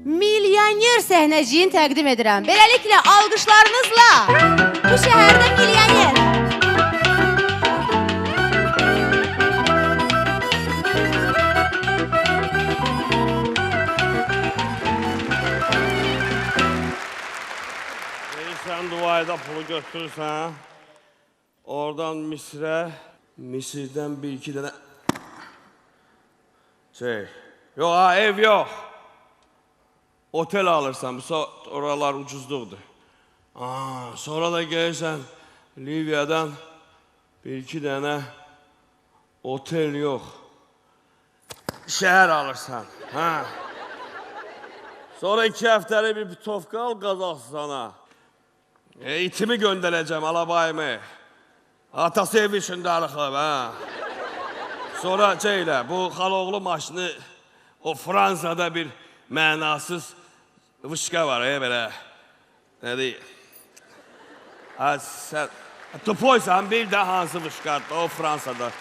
milyoner səhnəciyin təqdim edirəm. Beləliklə, alqışlarınızla bu şəhərdə milyoner. Sən Duvayda pulu götürürsən, oradan Misirdən bir iki dənə yox ha, ev yox. Otel alırsan, oralar ucuzluqdur. Sonra da gelirsən Liviyadan bir iki dənə otel yox. Şəhər alırsan. Sonra 2 həftəlik bir pitovka al Qazaxstana. İtimi göndereceğim alabayımı. Atası ev için darıxıb, Sonra bu xaloğlu maşını o Fransada bir mənasız vışqa var, belə. Ne deyil? Sən tupoysan bir də hansı vışqadır o Fransada.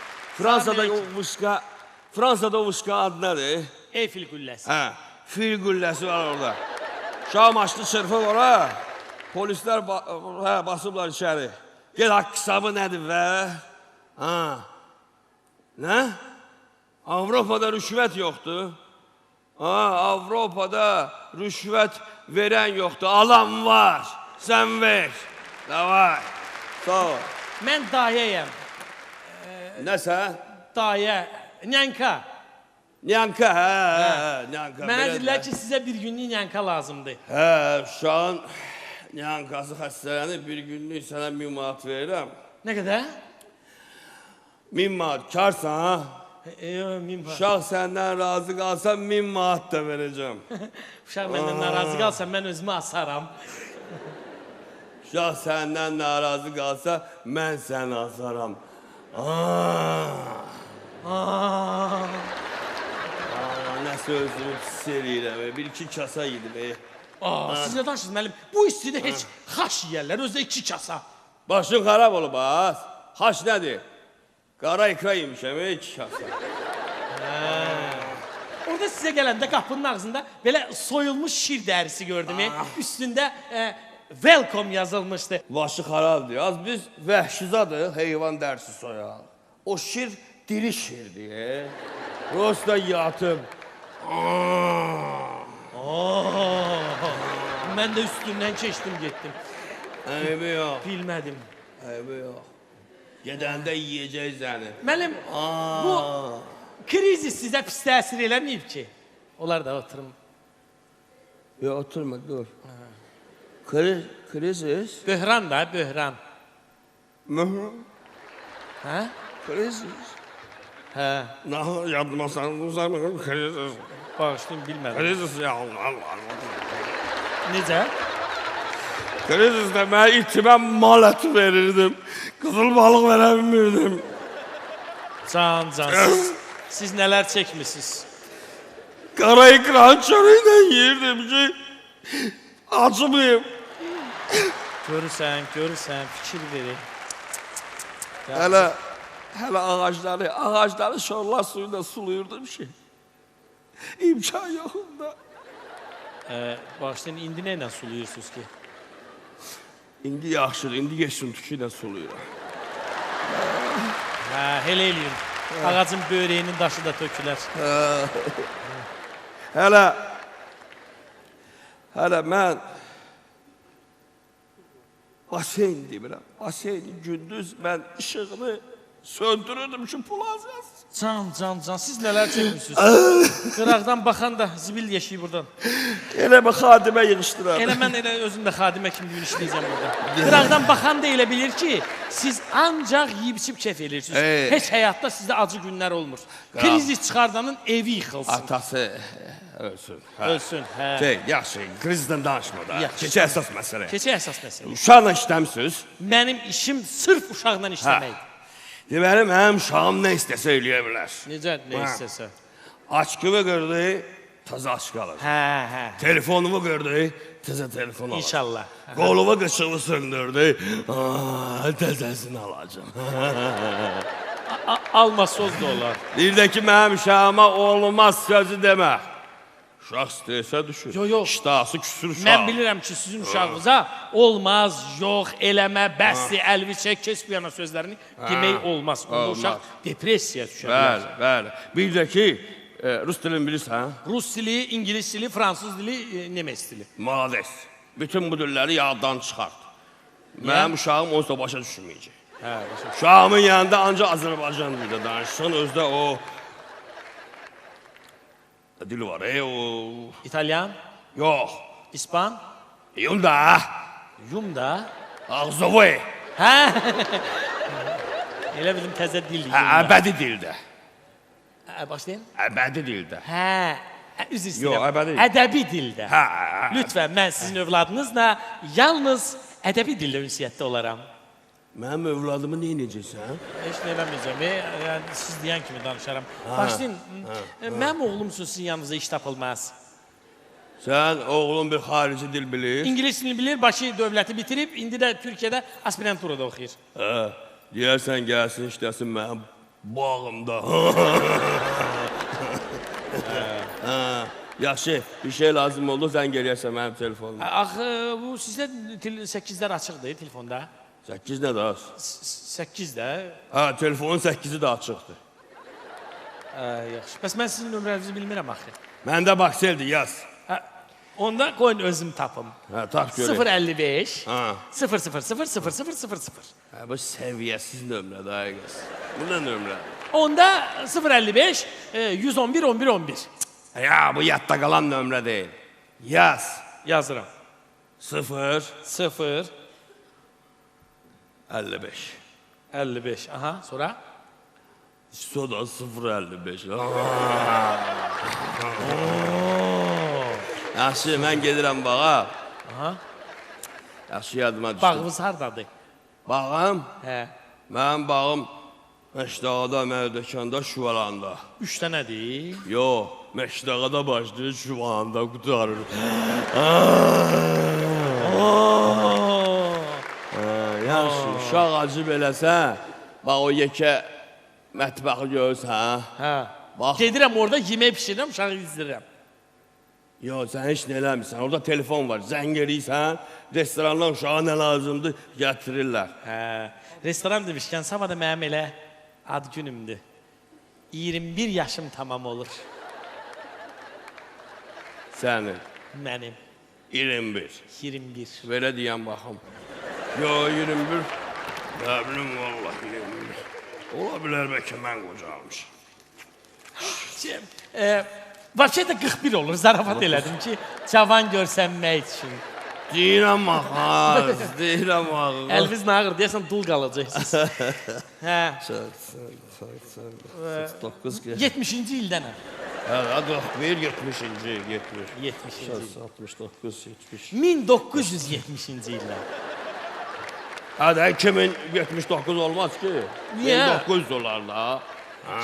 Fransada o vışqa adı nədir? Eyfil Gülləsi. Fil gülləsi var orada. Şah maşını çırpıb ora. Polisler basıblar içeri. Gel hak hesabı nedir be? Ne? Avrupa'da rüşvet yoktu. Avrupa'da rüşvet veren yoktu. Alan var. Sen ver. Davay. Sağ ol. Mən dayəyəm. Ne sen? Dayə. Nyanka. Nyanka, Nyanka. Mənə dedilər ki, sizə bir günlük nyanka lazımdır. Şu an Nyankası xəstələnib, bir günlük sənə 1000 manat verirəm. Nə qədər? 1000 manat, karsan, 1000 manat. Uşaq səndən razı qalsa 1000 manat da verəcəm. Uşaq məndən narazı qalsa, mən özümü asaram. Uşaq səndən narazı qalsa, mən səni asaram. Nə sözünü pis eləyirəm, bir iki kasa yedim. Siz nə danışırsınız müəllim? Bu istidə heç xaş yiyərlər, özdə 2 kasa. Başın xarab olub, xaş nədir? Qara ikra yemişəm, 2 kasa. Orada sizə gələndə qapının ağzında belə soyulmuş şir dərisi gördüm. Üstündə welcome yazılmışdı. Başı xarabdır. Az biz vəhşizadıq, heyvan dərsi soyaq. O şir diri şirdir. Prosta yatıb. Mən də üstündən keçdim, getdim. Eybi yox. Bilmədim. Eybi yox. Gedəndə yiyəcək səni. Müəllim, bu krizis sizə pis təsir eləməyib ki? Onlar da oturum. Yox, oturma, dur. Krizis? Böhran da, böhran. Hə? Krizis? Hə. Yadıma sanırım, krizis. Bağışlayın, bilmədim. Krizis ya. Necə? Krizisdə mən itimə mal əti verirdim. Qızıl balıq verə bilmirdim. Can, siz nələr çəkmişsiniz? Qara ekran çörü ilə yiyirdim ki, acımayım. Görürsən, fikir verir. Hələ ağacları şorlar suyuyla suluyurdum ki. İmkan yoxunda. Bağışlayın, indi nə ilə suluyursunuz ki? İndi yaxşıdır, indi geçsin tükü ilə suluyuram. Elə eləyim. Ağacın böreğinin daşı da tökülər. Hələ mən baseyn demirəm. Baseyni gündüz mən işığını söndürürdüm ki, pul az yazsın. Can, siz nələr çəkmişsiniz? Qıraqdan baxan da zibil yeşiyi buradan. Elə bir xadimə yığışdırar. Elə mən özüm də xadimə kimi gün işləyəcəm burada. Qıraqdan baxan da elə bilir ki, siz ancaq yiyib-içib kef edirsiniz. Heç həyatda sizdə acı günlər olmur. Krizis çıxardanın evi yıxılsın. Atası ölsün. Ölsün, Yaxşı, krizdən danışma da. Keçə əsas məsələ. Keçə əsas məsələ. Uşaqla işləmsiniz. Mənim işim sırf uşaqla işləməkdir. Deməli, mənim uşağım nə istəsə eləyə bilər. Necə, nə istəsə? Açqımı qırdı, təzə açıq alır. Telefonumu qırdı, təzə telefon alır. İnşallah. Qolumu qıçımı söndürdü, təzəsini alacam. Alma söz də olar. Bir də ki, mənim uşağıma olmaz sözü demə. Uşaq strese düşür. Yox. İştahsı küsür uşaq. Mən bilirəm ki, sizin uşağınıza olmaz, yox, eləmə, bəsli, əlvi çək, kes bu yana sözlərini demək olmaz. Onda uşaq depressiyaya düşər. Bəli, bəli. Bir də ki, rus dilini bilirsən? Rus dili, İngilis dili, Fransız dili, Nemes dili. Malades. Bütün bu dilləri yaddan çıxart. Mənim uşağım onsuz da başa düşməyəcək. Uşağımın yanında ancaq Azərbaycan dilində danışsın, özdə o dil var, o... İtalyan, Yox. İspan, Yunda. Yumda. Ağzovoy. Hə? Elə bilim təzə dil. Əbədi dildə. Başlayın. Əbədi dildə. Hə, üzr istəyirəm. Yox, əbədi. Ədəbi dildə. Hə. Lütfən, mən sizin övladınızla yalnız ədəbi dildə ünsiyyətdə olaram. Mənim övladımı neynəcəksən? Heç nə eləməyəcəm, yəni siz deyən kimi danışaram. Başlayın, mənim oğlum üçün sizin yanınızda iş tapılmaz. Sən oğlun bir xarici dil bilir. İngilis dilini bilir, Bakı dövləti bitirib, indi də Türkiyədə aspiranturada oxuyur. Deyərsən gəlsin, işləsin mənim bağımda. Yaxşı, bir şey lazım oldu, sən gəlirsən mənim telefonuma. Axı, bu sizdə 8-lər açıqdır telefonda. 8 nədir az? 8 də. Hə, telefonun 8-i də açıqdır. Yaxşı. Bəs mən sizin nömrənizi bilmirəm axı. Məndə bakseldir, yaz. Onda qoyun özüm tapım. Hə, tap görək. 055 Ha. 0000000. Hə, bu səviyyəsiz nömrədir, ay qız. Bu nə nömrə? Onda 055 111 11 11. Ya, bu yadda qalan nömrə deyil. Yaz. Yazıram. 0 0 55. 55. Aha, sonra? Soda 055. Yaxşı, mən gedirəm bağa. Aha. Yaxşı, yadıma düşdü. Bağınız hardadır? Bağım? Hə. Mənim bağım Məşdağada, Mərdəkanda, Şuvalanda. 3 dənədir. Yox, Məşdağada başlayır, Şuvalanda qutarır. Yaxşı, uşaq acıb eləsən, bax o yekə mətbəxi görürsən, Hə. bax. Gedirəm orada yemək pişirirəm, uşağı izləyirəm. Yox, sən heç nə eləmirsən, orada telefon var, zəng eləyirsən, restorandan uşağa nə lazımdır, gətirirlər. Hə. Restoran demişkən, sabah da mənim elə ad günümdür. 21 yaşım tamam olur. Sənin, Mənim. 21. 21. Belə deyən baxım. Yox, 21. Nə bilim, vallahi 21. Ola bilər bəlkə mən qocalmışım. Vəbşə də 41 olur, zarafat elədim ki, cavan görsənmək üçün. Deyirəm axaz, deyirəm axaz. Əlviz nağır, deyəsən dul qalacaqsınız. Hə. 9 gəl. 70-ci ildənəm. Hə, 41, 70-ci, 70. 70-ci il. 69, 70. 1970-ci ildən. Hə də 2079 olmaz ki. Niyə? 1900 olar da. Hə.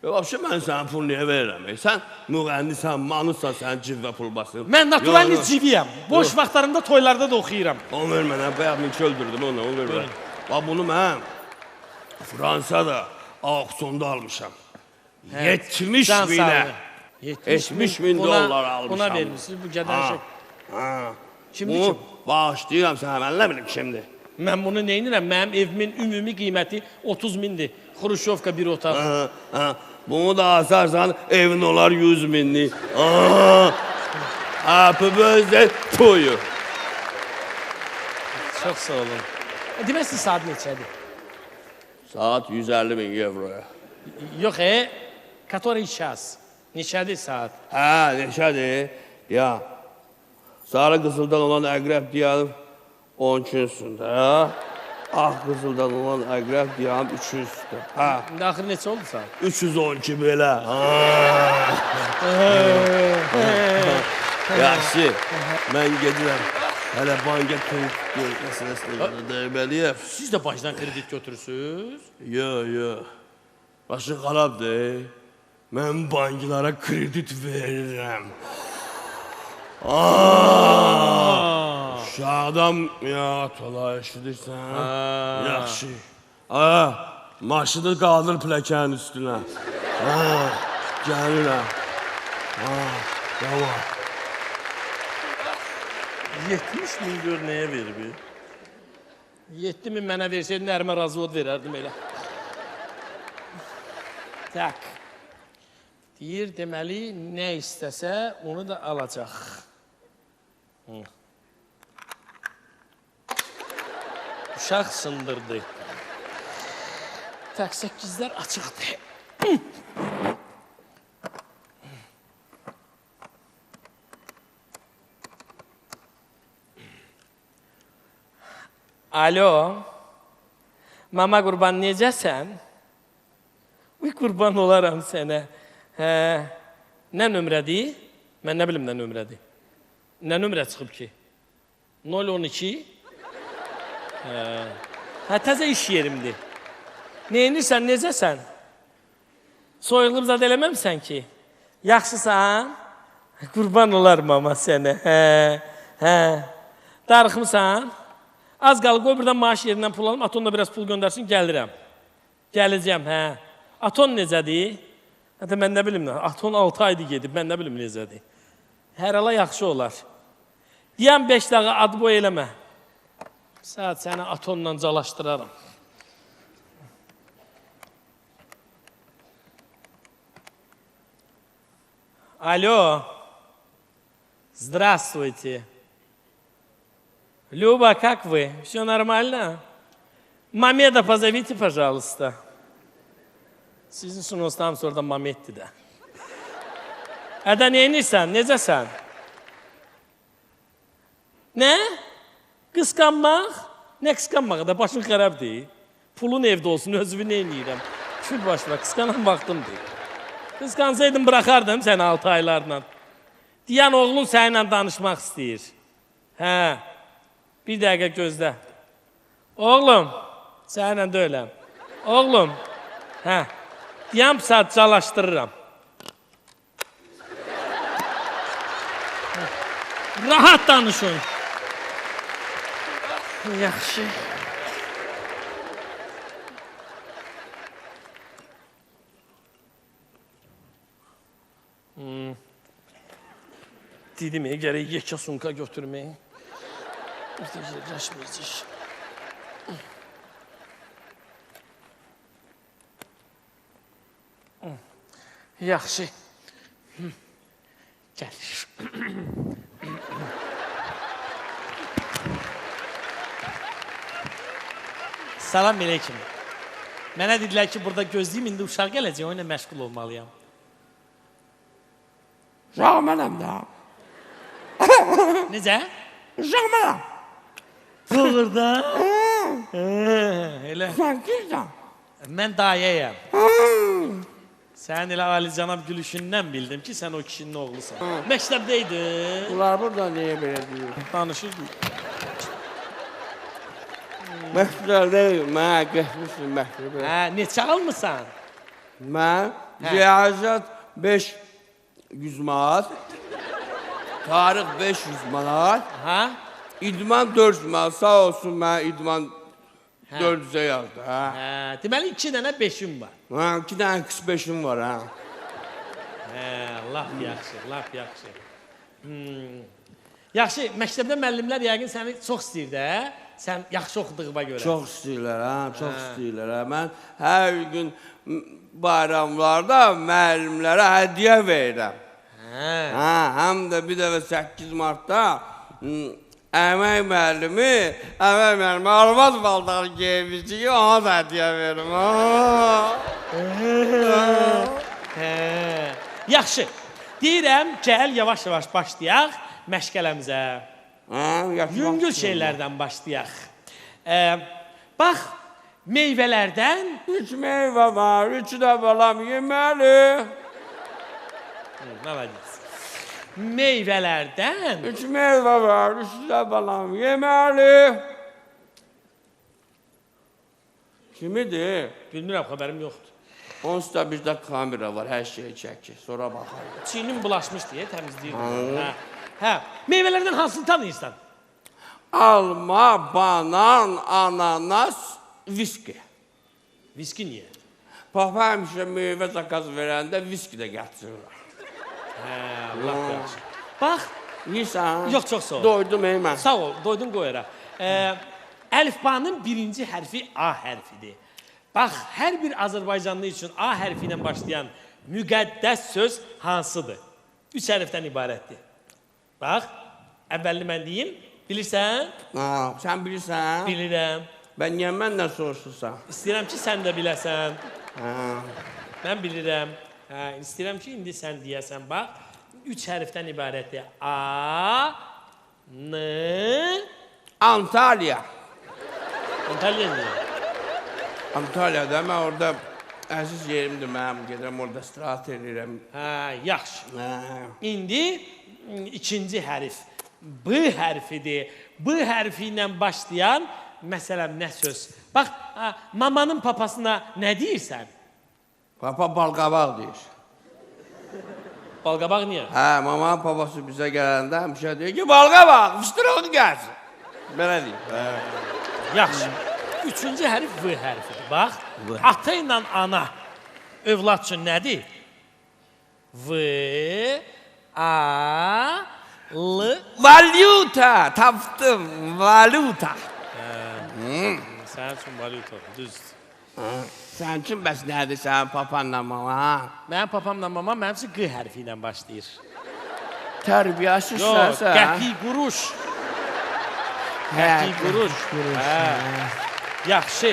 Vəbşə mən sənə pul niyə verirəm? Sən müğənnisən, manısan, sən civvə pul basın. Mən naturalni civiyəm. Boş vaxtlarımda toylarda da oxuyuram. Onu ver mənə, bayaq milki öldürdüm onu ver mənə. Bax bunu mən Fransada auksionda almışam. 70 binə. 70 bin dollar almışam. Ona vermişsiniz bu gədən şey. Kimdir Bunu ki? bağışlayıram sənə, mən nə bilim kimdir. Mən bunu neynirəm? Mənim evimin ümumi qiyməti 30 mindir. Xruşovka bir otaq. Bunu da asarsan evin olar 100 minlik. Happy birthday to you. Çox sağ olun. Demək siz saat neçədir? Saat 150 bin euroya. Yox, который час. Neçədir saat? Hə, neçədir? Ya, sarı qızıldan olan əqrəb deyəlim 12 üstündə, hə? Ağ qızıldan olan əqrəb deyəlim 3 üstündə. Hə, İndi axır neçə oldu saat? 312 belə. Yaxşı, mən gedirəm. Hələ banka kredit məsələsini deyibəliyəm. Siz də başdan kredit götürürsünüz? Yox. Başı xarabdır. Mən banklara kredit verirəm. Uşaqdan yat ola, eşidirsən? Yaxşı. Maşını qaldır pləkənin üstünə. Gəlirəm. Ne var? 70 min gör nəyə verib? 7 min mənə versəydin, ərimə razılıq verərdim elə. Tak. Deyir, deməli, nə istəsə, onu da alacaq. Uşaq sındırdı. Tak, 8'lər açıqdır. Alo, mama qurban necəsən? Uy, qurban olaram sənə. Nə nömrədir? Mən nə bilim nə nömrədir. Nə nömrə çıxıb ki? 012? Təzə iş yerimdir. Neyinirsən, necəsən? Soyulub zad eləməmsən ki? Yaxşısan? Qurban olarım mama sənə. Darıxmısan? Az qalıb, qoy buradan maaş yerindən pul alım, Atonla biraz pul göndərsin, gəlirəm. Gələcəm, Aton necədir? Hətta mən nə bilim, Aton 6 aydır gedib, mən nə bilim necədir. Hər hala yaxşı olar. Deyəm 5 dağa adı boy eləmə. Saat səni Atonla calaşdıraram. Alo. Здравствуйте. Люба, как вы? Все нормально? Мамеда позовите, пожалуйста. Sizin sunostam sonra da Mamet'ti de. Ədə neyinirsən? Necəsən? Nə? Qısqanmaq? Nə qısqanmaq? Da başın xərabdır. Pulun evdə olsun, özümü neyniyirəm? Kül başına, qısqanan vaxtımdır. Qısqansaydım, bıraxardım səni 6 aylarla. Deyən oğlun səninlə danışmaq istəyir. Bir dəqiqə gözlə. Oğlum, səninlə də öləm. Oğlum, deyəm saat calaşdırıram. Rahat danışın. Yaxşı. Dedim ya, gərək yekə sunka götürməyin. Yerləşməyəcək. Yaxşı. Gəlir. Salam aleyküm. Mənə dedilər ki, burada gözləyim, indi uşaq gələcək, o ilə məşğul olmalıyam. Uşaq mənəm də. Necə? Uşaq mənəm. Doğurda? Elə. Sən kimsən? Mən dayəyəm. Sən elə alicənab gülüşündən bildim ki, sən o kişinin oğlusan. Məktəbdəydin. Bunlar burada niyə belə deyir? Danışırdın. Məktəbdəyim, mənə getmişsin məktəbə. Neçə almısan? Mən riyaziyyat 500 manat, tarix 500 manat, idman 400 manat. Sağ olsun mən idman 400'e yazdı. Deməli 2 dənə 5'im var. 2 dənə qız 5'im var. Laf yaxşı, laf yaxşı. Yaxşı, məktəbdə müəllimlər yəqin səni çox istəyir də. Sən yaxşı oxuduğuma görə. Çox istəyirlər, çox istəyirlər. Mən hər gün bayramlarda müəllimlərə hədiyyə verirəm. Həm də bir dəfə 8 martda əmək müəllimi arvad baldarı geymişdi ki, ona da hədiyyə verim. Yaxşı, deyirəm, gəl yavaş-yavaş başlayaq məşqələmizə. Yüngül şeylərdən başlayaq. Bax, meyvələrdən... 3 meyvə var, 3 də balam yeməli. Nə var deyirsən? Meyvələrdən... 3 meyvə var, 3 də balam yeməli. Kimidir? Bilmirəm, xəbərim yoxdur. Onsuz da bizdə kamera var, hər şeyi çəkir, sonra baxarım. Çiğnim bulaşmış deyə təmizləyirdim. Meyvələrdən hansını tanıyırsan? Alma, banan, ananas, viski. Viski niyə? Papa həmişə meyvə zakaz verəndə viski də gətirirlər. lap yaxşı. Bax, Yiyirsən? yox, çox sağ ol. Doydum mən. Sağ ol, doydun qoyaraq. Əlifbanın birinci hərfi A hərfidir. Bax, hər bir Azərbaycanlı üçün A hərfi ilə başlayan müqəddəs söz hansıdır? 3 hərfdən ibarətdir. Bax, əvvəlini mən deyim, bilirsən? Sən bilirsən? Bilirəm. Mən niyə məndən soruşursan? İstəyirəm ki, sən də biləsən. Mən bilirəm. İstəyirəm ki, indi sən deyəsən, bax. 3 hərfdən ibarətdir. A, N, Antalya. Antalya niyə? Antalya'da mən orada əziz yerimdir mənim. Gedirəm orada istirahat edirəm. Yaxşı. İndi ikinci hərf. B hərfidir. B hərfi ilə başlayan, məsələn, nə söz? Bax, mamanın papasına nə deyirsən? Papa balqabaq deyir. Balqabaq niyə? Mamanın papası bizə gələndə həmişə deyir ki, balqabaq, fışdırığını gəlsin. Belə deyir. Yaxşı. Üçüncü hərf V hərfidir. Bax, ata ilə ana övlad üçün nədir? V, A, L. Valyuta, tapdım, valyuta. Sənin üçün valyuta, düzdür. Sən üçün bəs nədir sənin papanla mama? Mənim papamla mamam mənim üçün Q hərfi ilə başlayır. Tərbiyəsizsən sən. Qəpi quruş. Qəpi quruş. Yaxşı.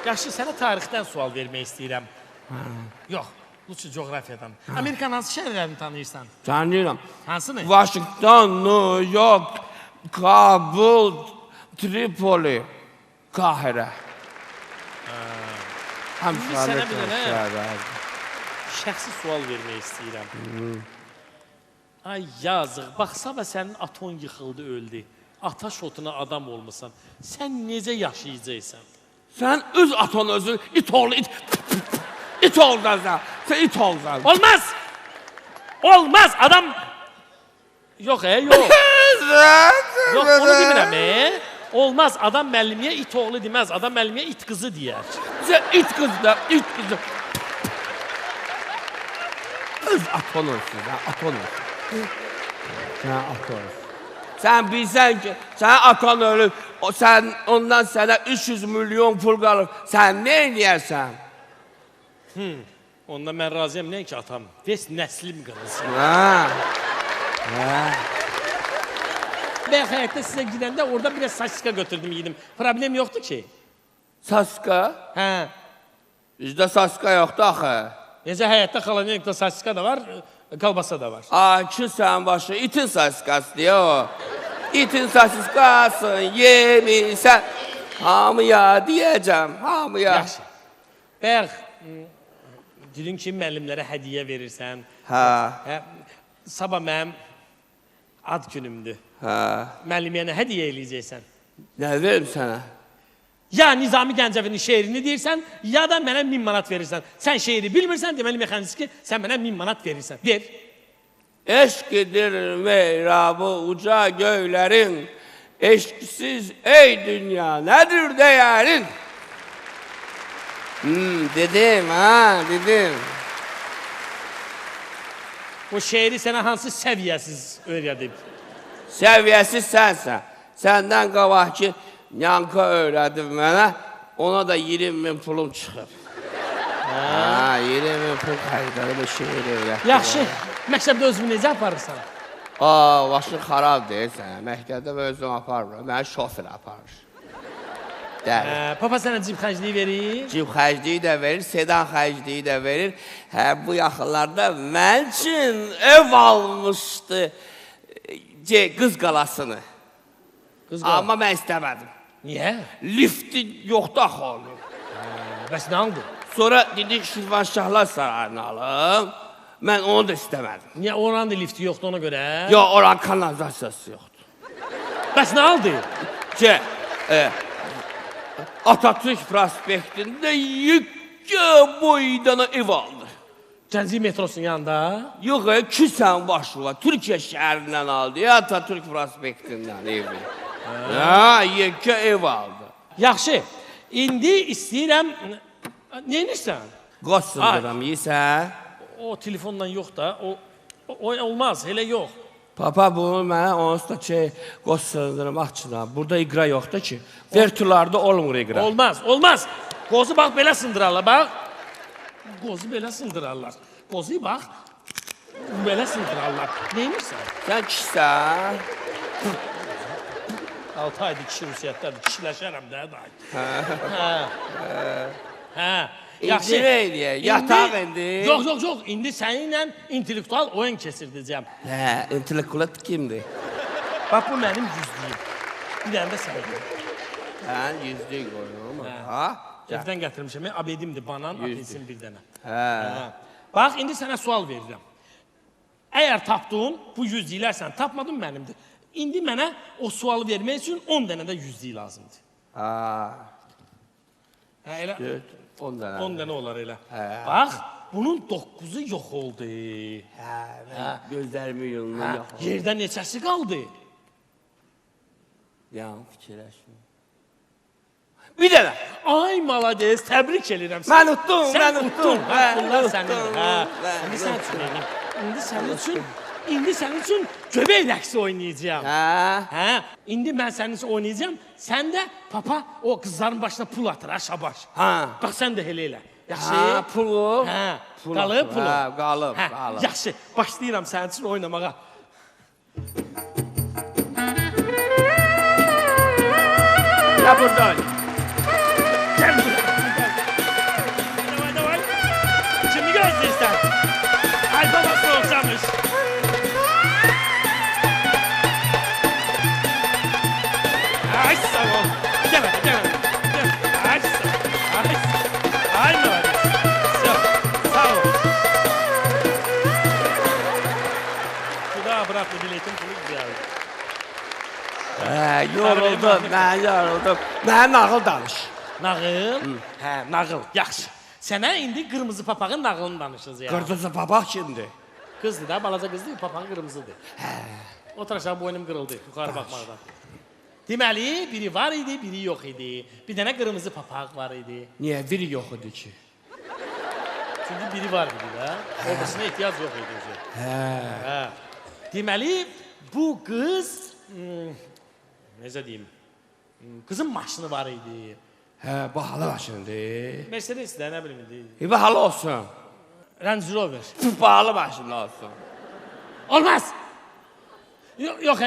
Yaxşı, sənə tarixdən sual vermək istəyirəm. Yox, Luçu coğrafiyadan. Amerikanın hansı şəhərlərini tanıyırsan? Tanıyıram. Hansını? Washington, New York, Kabul, Tripoli, Kahire. İndi sənə bir dənə şəxsi sual vermək istəyirəm. Ay yazıq, baxsana sənin aton yıxıldı, öldü. Ata şotuna adam olmuşsan. Sən necə yaşayacaqsan? Sən öz atan özün it oğlu, it olacaqsan. Sən it olacaqsan. Olmaz! Olmaz! Adam... Yox, yox. Yox, onu demirəm, Olmaz, adam müəllimliyə it oğlu deməz, adam müəllimliyə it qızı deyər. Sən it qızı da, it qızı. Öz atan olsun, atan olsun. Sən atan olsun. Sən bilsən ki, sənin atan ölüb, ondan sənə 300 milyon pul qalıb, sən nə eləyərsən? Ondan mən razıyam, nə ki atam? Bəs nəslim qırılsın. Ben həyətdə sizə gidəndə orada biraz saçka götürdüm, yedim. Problem yoxdur ki. Saçka? Hə. Bizdə saçka yoxdur axı. Necə həyətdə xalanikdə saçka da var, kalbasa da var. Ki sən başı, itin saçkası deyə o. İtin saçkasın, yemirsən. Hamıya deyəcəm, hamıya. Yaxşı. Bəyək, dedin ki, müəllimlərə hədiyyə verirsən. Hə. Sabah mənim ad günümdür. Hə. Müəllimə nə hədiyyə eləyəcəksən? Nə verim sənə? Ya Nizami Gəncəvinin şeirini deyirsən, ya da mənə 1000 manat verirsən. Sən şeiri bilmirsən, deməli mexanisi ki, sən mənə 1000 manat verirsən. Ver. Eşqidir meyrabı uca göylərin, eşqsiz ey dünya, nədir dəyərin? Dedim, dedim. O şeiri sənə hansı səviyyəsiz öyrədib? Səviyyəsiz sənsən. Səndən qabaq ki, Yanka öyrədib mənə, ona da 20.000 pulum çıxıb. 20.000 pul xəridalı bir şeir öyrətdim. Yaxşı, məktəbdə özümü necə aparırsan? Başın xarab deyil sənə, məktəbdə özüm aparmıram, mənə şofer aparır. Papa sənə cib xərcliyi verir? Cib xərcliyi də verir, sedan xərcliyi də verir. Bu yaxınlarda mən üçün ev almışdı qız qalasını. Amma mən istəmədim. Niyə? Lifti yoxdur axı onun. Bəs nə aldı? Sonra dedik Şirvanşahlar Sarayını alım. Mən onu da istəmədim. Niyə? Oranın da lifti yoxdur ona görə? Yox, oranın kanalizasiyası yoxdur. Bəs nə aldı? Atatürk prospektində yükə boydana ev aldı. Gənclik metrosunun yanında? Yox, Küsən başlığa, Türkiyə şəhərindən aldı ya Atatürk prospektindən evi. Yekə ev aldı. Yaxşı, indi istəyirəm... Neyinirsən? Qoz sındıram, yiysən? O telefonla yox da, o olmaz, elə yox. Papa, bunu mənə onsuz da ki, qoz sındıram, açına. Burada iqra yoxdur ki. Vertularda olmur iqra. Olmaz, olmaz. Qozu bax belə sındırarlar, bax. Qozu belə sındırarlar. Qozu bax, belə sındırarlar. Neymirsən? Sən kişisən? 6 aydır kişi ünsiyyətdədir, kişiləşərəm də, dayı. Hə. İndi nə eləyək? Yataq indi. Yox, indi səninlə intellektual oyun keçirdəcəm. Hə, intellektual kimdir? Bax, bu mənim yüzlüyüm. Bir dənə də sənin. Hə, yüzlük qoyum. Ha? Evdən gətirmişəm, abedimdir, banan, apelsin bir dənə. Hə. Bax, indi sənə sual verirəm. Əgər tapdın, bu yüzlüklər sən tapmadın mənimdir. İndi mənə o sualı vermək üçün 10 dənə də yüzlük lazımdır. Ha. Hə, elə 10 dənə. 10 dənə olar elə. Bax, bunun 9'u yox oldu. Hə, gözlərimi yolunu yox oldu. Yerdə neçəsi qaldı? Yan fikirləşmə. Bir dənə. Ay, malades, təbrik edirəm. Mən utdum, Sən utdun. Bunlar utdum. sənin. İndi sən üçün eləyim. İndi sənin üçün göbək rəqsi oynayacağım. Hə. İndi mən sənin üçün oynayacağım. Sən də papa o qızların başına pul atır, şabaş. Hə. Bax, sən də elə. Yaxşı. Hə, pulu. Hə, qalıb pulu. Hə, qalıb. Yaxşı, başlayıram sənin üçün oynamağa. Ya buradan. Gel buraya. Davay. Kimi gözləyirsən? Ay, babası olsamış. Ay, sağ ol. Gel. Ay, sağ ol. Ay, malades. Sağ ol. Kuda bıraktı biletin pulu güzeldi. Hə, yoruldum, mən yoruldum. Mənə nağıl danış. Nağıl? Hə, nağıl. Yaxşı. Sənə indi qırmızı papağın nağılını danışacağıq. Qırdıza papaq kimdir? Qızdır da, balaca qızdır, papağı qırmızıdır. Otur aşağı, boynum qırıldı, yuxarı baxmaqdan. Deməli, biri var idi, biri yox idi. Bir dənə qırmızı papaq var idi. Niyə biri yox idi ki? Çünki biri var idi da, orasına ehtiyac yox idi. Hə. Deməli, bu qız, necə deyim, qızın maşını var idi. Hə, bahalı maşındır. Mercedes də, nə bilim idi. Bahalı olsun. Range Rover. Bahalı maşın olsun. Olmaz! Yox,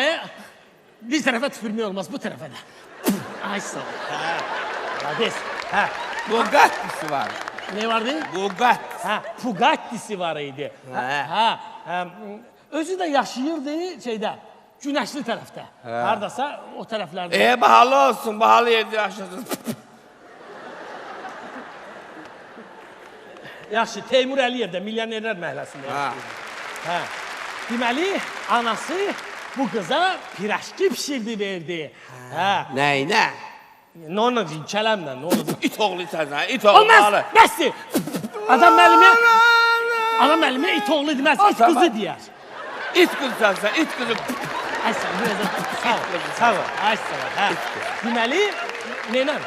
bir tərəfə tüpürmək olmaz, bu tərəfə də. Ay, sağ ol. Malades. Bugattisi var. Ne vardı? Bugatti. Bugattisi var idi. Özü də yaşayırdı şeydə, günəşli tərəfdə. Haradasa o tərəflərdə. Bahalı olsun, bahalı yerdə yaşasın. Yaxşı, Teymur Əliyevdə, Milyonerlər Məhəlləsində yaşayırdı. Deməli, anası bu qıza piraşki pişirdi, verdi. Nəyinə? Nə ona deyim, kələmlə, nə ona deyim. İt oğlu sənsən, it oğlu. Olmaz, bəsdir. Adam müəllimə it oğlu deməz, it qızı deyər. İt qızı sənsən, it qızı. Ay sən, sağ ol, ay sağ ol. Deməli, neynə?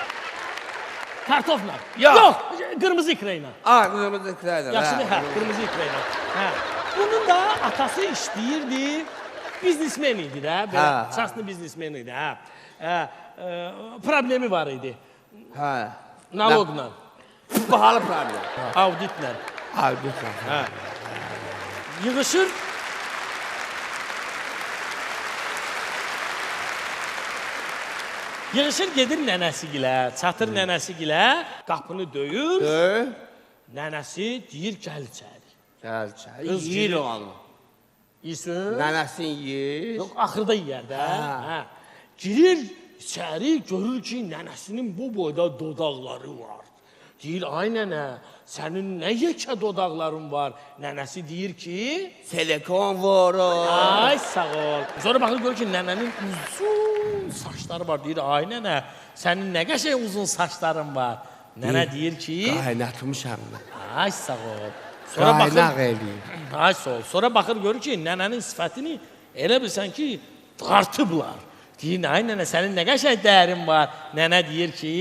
Kartofla. Yox, qırmızı ikra ilə. Qırmızı ikra ilə. Yaxşı, qırmızı ikra ilə. Bunun da atası işləyirdi, biznismen idi də, belə çaslı biznismen idi. Problemi var idi. Naloqla. Bahalı problem. Auditlə. Auditlə. Yığışır. Yığışır, gedir nənəsigilə, çatır nənəsigilə, qapını döyür. Nənəsi deyir, gəl içəri. Gəl içəri. Yiyir onu. Yiyin. Nənəsin yiyir. Yox, axırda yiyər də. Girir içəri, görür ki, nənəsinin bu boyda dodaqları var. Deyir, ay nənə, sənin nə yekə dodaqların var? Nənəsi deyir ki... Silikon vurur. Ay, sağ ol. Sonra baxır, görür ki, nənənin uzun saçları var. Deyir, ay nənə, sənin nə qəşəng uzun saçların var? Nənə deyir ki... Qaynatmışam. Ay, sağ ol. Qaynaq eləyir. Ay, sağ ol. Sonra baxır, görür ki, nənənin sifətini elə bilsən ki, dartıblar. Deyir, ay nənə, sənin nə qəşəng dərin var? Nənə deyir ki...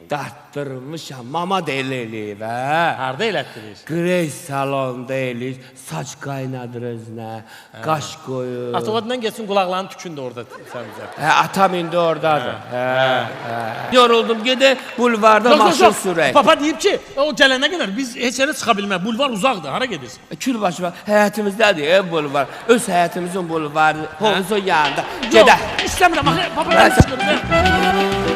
dartdırmışam, mama da elə eləyib, hə? Harda elətdirir? Grey salonda eləyir, saç qaynadır özünə, qaş qoyur. Avtomobildən geçsin qulaqlarının tükün də orada sən bizə. Hə, atam indi oradadır. Yoruldum, gedək bulvarda maşın sürək. Papa deyib ki, o gələnə qədər biz heç yerə çıxa bilmək. Bulvar uzaqdır, hara gedirsən? Külbaşı var, həyətimizdədir, bulvar. Öz həyətimizin bulvarı, hovuzu yanında. Gedək. Yox, istəmirəm, papa, mən çıxırım.